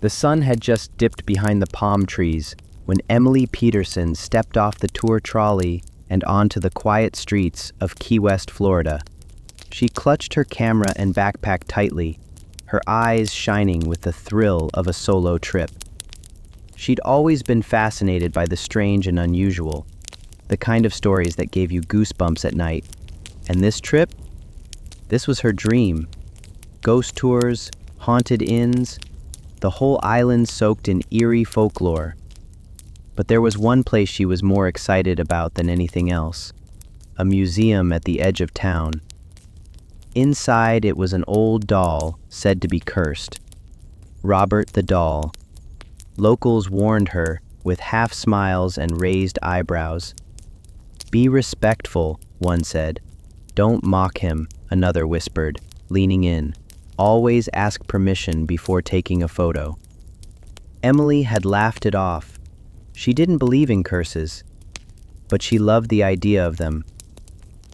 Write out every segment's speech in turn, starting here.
The sun had just dipped behind the palm trees when Emily Peterson stepped off the tour trolley and onto the quiet streets of Key West, Florida. She clutched her camera and backpack tightly, her eyes shining with the thrill of a solo trip. She'd always been fascinated by the strange and unusual, the kind of stories that gave you goosebumps at night. And this trip? This was her dream. Ghost tours, haunted inns, the whole island soaked in eerie folklore. But there was one place she was more excited about than anything else, a museum at the edge of town. Inside, it was an old doll said to be cursed. Robert the doll. Locals warned her with half smiles and raised eyebrows. "Be respectful," one said. "Don't mock him," another whispered, leaning in. "Always ask permission before taking a photo." Emily had laughed it off. She didn't believe in curses, but she loved the idea of them.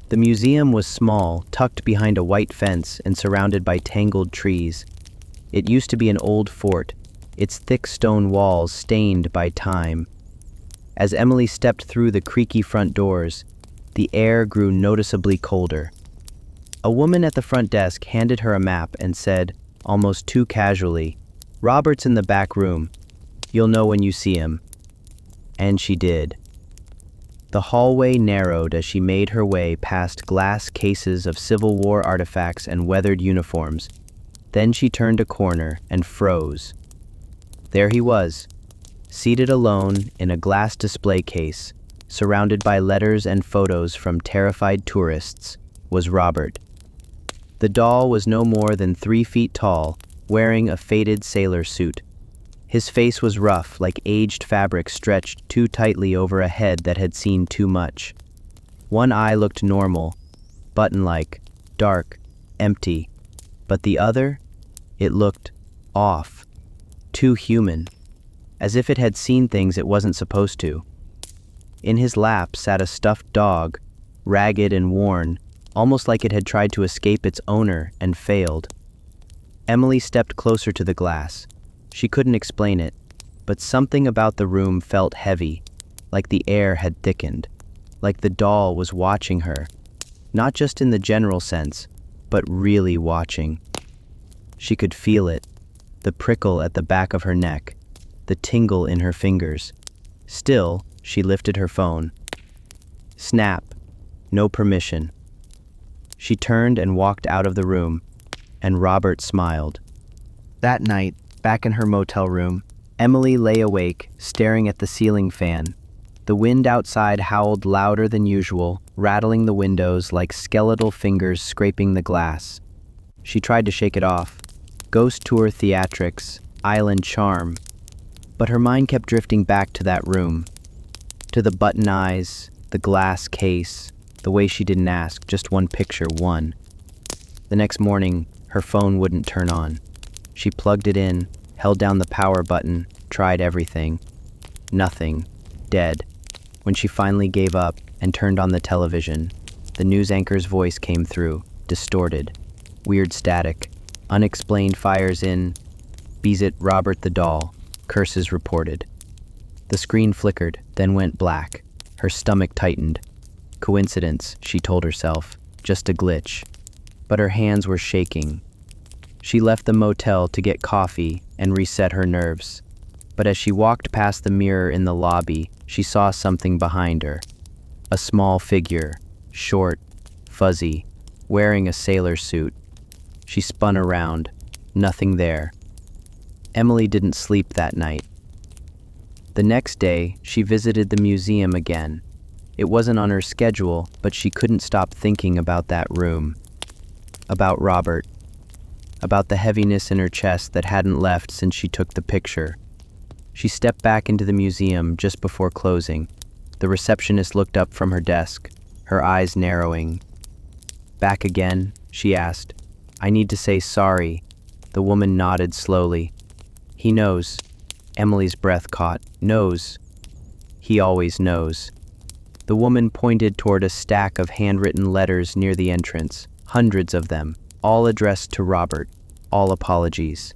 The museum was small, tucked behind a white fence and surrounded by tangled trees. It used to be an old fort, its thick stone walls stained by time. As Emily stepped through the creaky front doors, the air grew noticeably colder. A woman at the front desk handed her a map and said, almost too casually, "Robert's in the back room. You'll know when you see him." And she did. The hallway narrowed as she made her way past glass cases of Civil War artifacts and weathered uniforms. Then she turned a corner and froze. There he was, seated alone in a glass display case, surrounded by letters and photos from terrified tourists, was Robert. The doll was no more than 3 feet tall, wearing a faded sailor suit. His face was rough, like aged fabric stretched too tightly over a head that had seen too much. One eye looked normal, button-like, dark, empty. But the other? It looked off, too human, as if it had seen things it wasn't supposed to. In his lap sat a stuffed dog, ragged and worn, almost like it had tried to escape its owner and failed. Emily stepped closer to the glass. She couldn't explain it, but something about the room felt heavy, like the air had thickened, like the doll was watching her, not just in the general sense, but really watching. She could feel it, the prickle at the back of her neck, the tingle in her fingers. Still, she lifted her phone. Snap. No permission. She turned and walked out of the room, and Robert smiled. That night, back in her motel room, Emily lay awake, staring at the ceiling fan. The wind outside howled louder than usual, rattling the windows like skeletal fingers scraping the glass. She tried to shake it off. Ghost tour theatrics, island charm. But her mind kept drifting back to that room. To the button eyes, the glass case, the way she didn't ask, just one picture, one. The next morning, her phone wouldn't turn on. She plugged it in, held down the power button, tried everything. Nothing. Dead. When she finally gave up and turned on the television, the news anchor's voice came through, distorted. Weird static. Unexplained fires in Bizet Robert the doll. Curses reported. The screen flickered, then went black. Her stomach tightened. Coincidence, she told herself. Just a glitch. But her hands were shaking. She left the motel to get coffee and reset her nerves. But as she walked past the mirror in the lobby, she saw something behind her. A small figure, short, fuzzy, wearing a sailor suit. She spun around. Nothing there. Emily didn't sleep that night. The next day, she visited the museum again. It wasn't on her schedule, but she couldn't stop thinking about that room. About Robert. About the heaviness in her chest that hadn't left since she took the picture. She stepped back into the museum just before closing. The receptionist looked up from her desk, her eyes narrowing. "Back again?" she asked. "I need to say sorry." The woman nodded slowly. "He knows." Emily's breath caught. "Knows." He always knows. The woman pointed toward a stack of handwritten letters near the entrance, hundreds of them, all addressed to Robert, all apologies.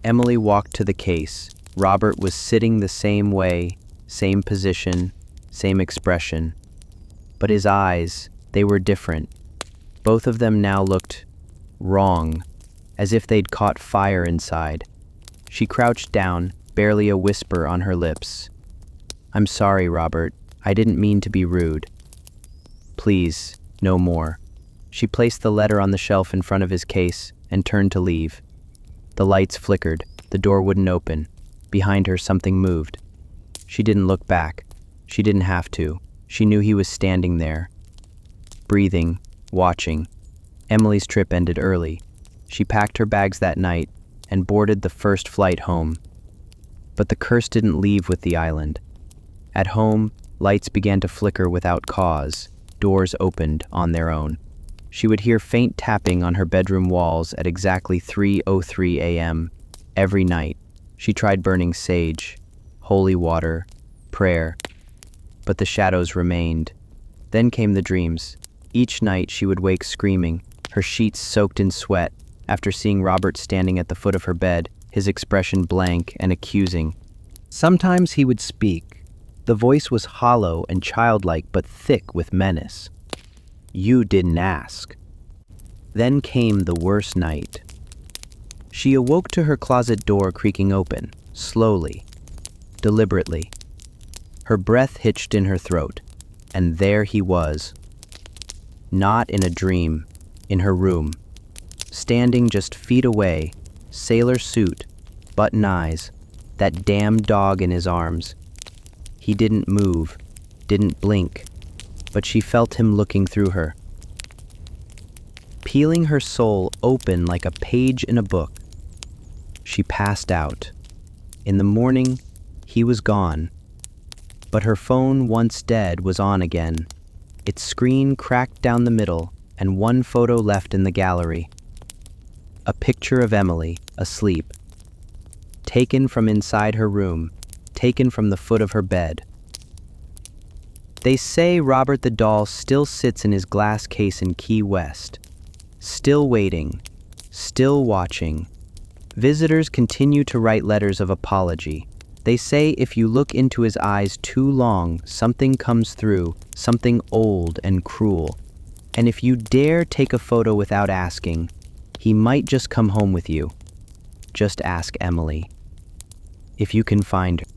Emily walked to the case. Robert was sitting the same way, same position, same expression. But his eyes, they were different. Both of them now looked wrong, as if they'd caught fire inside. She crouched down, barely a whisper on her lips. "I'm sorry, Robert. I didn't mean to be rude. Please, no more." She placed the letter on the shelf in front of his case and turned to leave. The lights flickered. The door wouldn't open. Behind her, something moved. She didn't look back. She didn't have to. She knew he was standing there, breathing, watching. Emily's trip ended early. She packed her bags that night and boarded the first flight home. But the curse didn't leave with the island. At home, lights began to flicker without cause. Doors opened on their own. She would hear faint tapping on her bedroom walls at exactly 3:03 a.m. every night. She tried burning sage, holy water, prayer, but the shadows remained. Then came the dreams. Each night she would wake screaming, her sheets soaked in sweat, after seeing Robert standing at the foot of her bed, his expression blank and accusing. Sometimes he would speak. The voice was hollow and childlike, but thick with menace. "You didn't ask." Then came the worst night. She awoke to her closet door creaking open, slowly, deliberately. Her breath hitched in her throat, and there he was. Not in a dream, in her room. Standing just feet away, sailor suit, button eyes, that damned dog in his arms. He didn't move, didn't blink, but she felt him looking through her, peeling her soul open like a page in a book. She passed out. In the morning, he was gone. But her phone, once dead, was on again. Its screen cracked down the middle, and one photo left in the gallery. A picture of Emily, asleep. Taken from inside her room, taken from the foot of her bed. They say Robert the doll still sits in his glass case in Key West. Still waiting, still watching. Visitors continue to write letters of apology. They say if you look into his eyes too long, something comes through, something old and cruel. And if you dare take a photo without asking, he might just come home with you. Just ask Emily. If you can find her.